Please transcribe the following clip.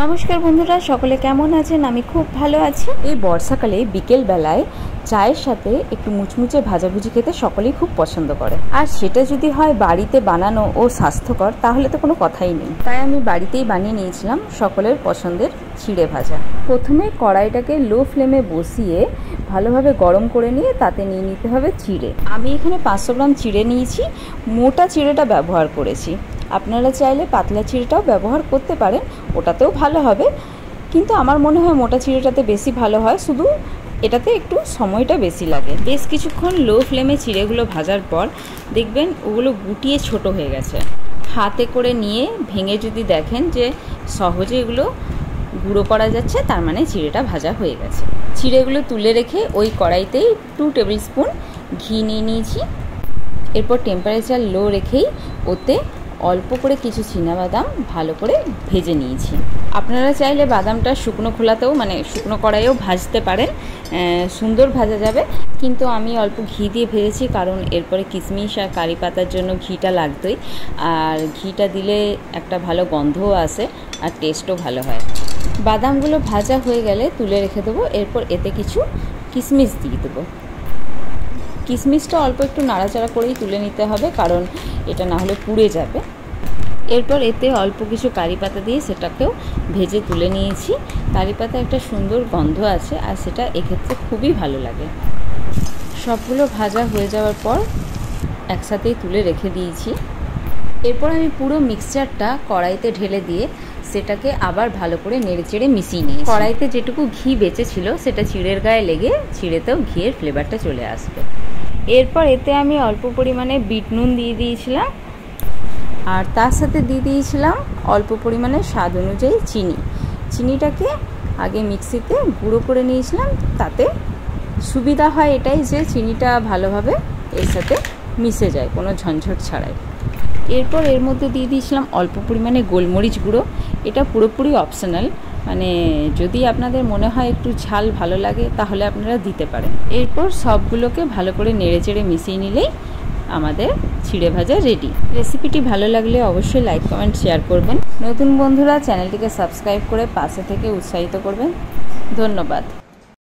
নমস্কার বন্ধুরা, সকলে কেমন আছেন? আমি খুব ভালো আছি। এই বর্ষাকালে বিকেল বেলায় চায়ের সাথে একটু মুচমুচে ভাজাভুজি খেতে সকলেই খুব পছন্দ করে, আর সেটা যদি হয় বাড়িতে বানানো ও স্বাস্থ্যকর তাহলে তো কোনো কথাই নেই। তাই আমি বাড়িতেই বানিয়ে নিয়েছিলাম সকলের পছন্দের চিড়ে ভাজা। প্রথমে কড়াইটাকে লো ফ্লেমে বসিয়ে ভালোভাবে গরম করে নিয়ে তাতে নিয়ে নিতে হবে চিড়ে। আমি এখানে 500 গ্রাম চিড়ে নিয়েছি, মোটা চিড়েটা ব্যবহার করেছি। আপনারা চাইলে পাতলা চিড়েটাও ব্যবহার করতে পারেন, ওটাতেও ভালো হবে, কিন্তু আমার মনে হয় মোটা চিড়েটাতে বেশি ভালো হয়, শুধু এটাতে একটু সময়টা বেশি লাগে। বেশ কিছুক্ষণ লো ফ্লেমে চিড়েগুলো ভাজার পর দেখবেন ওগুলো গুটিয়ে ছোট হয়ে গেছে। হাতে করে নিয়ে ভেঙে যদি দেখেন যে সহজে এগুলো গুঁড়ো করা যাচ্ছে, তার মানে চিড়েটা ভাজা হয়ে গেছে। চিড়েগুলো তুলে রেখে ওই কড়াইতেই 2 টেবিল স্পুন ঘি নিয়ে নিয়েছি। এরপর টেম্পারেচার লো রেখেই ওতে অল্প করে কিছু চীনাবাদাম ভালো করে ভেজে নিয়েছি। আপনারা চাইলে বাদামটা শুকনো খোলাতেও শুকনো কড়াইয়েও ভাজতে পারেন, সুন্দর ভাজা যাবে, কিন্তু আমি অল্প ঘি দিয়ে ভেজেছি, কারণ এরপরে কিশমিশ আর কারি পাতার জন্য ঘিটা লাগতোই, আর ঘিটা দিলে একটা ভালো গন্ধও আসে আর টেস্টও ভালো হয়। বাদামগুলো ভাজা হয়ে গেলে তুলে রেখে দেবো। এরপর এতে কিছু কিশমিশ দিয়ে দেবো। কিশমিশটা অল্প একটু নাড়াচাড়া করেই তুলে নিতে হবে, কারণ এটা না হলে পুড়ে যাবে। এরপর এতে অল্প কিছু কারি পাতা দিয়ে সেটাকেও ভেজে তুলে নিয়েছি। কারি পাতা একটা সুন্দর গন্ধ আছে, আর সেটা এক্ষেত্রে খুবই ভালো লাগে। সবগুলো ভাজা হয়ে যাওয়ার পর একসাথেই তুলে রেখে দিয়েছি। এরপর আমি পুরো মিক্সচারটা কড়াইতে ঢেলে দিয়ে সেটাকে আবার ভালো করে নেড়েচেড়ে মিশিয়ে নিয়েছি। কড়াইতে যেটুকু ঘি বেঁচেছিল সেটা চিড়ের গায়ে লেগে চিড়েতেও ঘিয়ের ফ্লেভারটা চলে আসবে। এরপর এতে আমি অল্প পরিমাণে বিট নুন দিয়ে দিয়েছিলাম, আর তার সাথে দিয়ে দিয়েছিলাম অল্প পরিমাণে স্বাদ অনুযায়ী চিনি। চিনিটাকে আগে মিক্সিতে গুঁড়ো করে নিয়েছিলাম, তাতে সুবিধা হয় এটাই যে চিনিটা ভালোভাবে এর সাথে মিশে যায় কোনো ঝঞ্ঝট ছাড়াই। এরপর এর মধ্যে দিয়ে দিয়েছিলাম অল্প পরিমাণে গোলমরিচ গুঁড়ো। এটা পুরোপুরি অপশনাল, যদি আপনাদের মনে হয় একটু ঝাল ভালো লাগে তাহলে আপনারা দিতে পারেন। এরপর সবগুলোকে ভালো করে নেড়েচেড়ে মিশিয়ে নিলেই আমাদের চিড়ে ভাজা রেডি। রেসিপিটি ভালো লাগলে অবশ্যই লাইক কমেন্ট শেয়ার করবেন। নতুন বন্ধুরা চ্যানেলটিকে সাবস্ক্রাইব করে পাশে থেকে উৎসাহিত করবেন। ধন্যবাদ।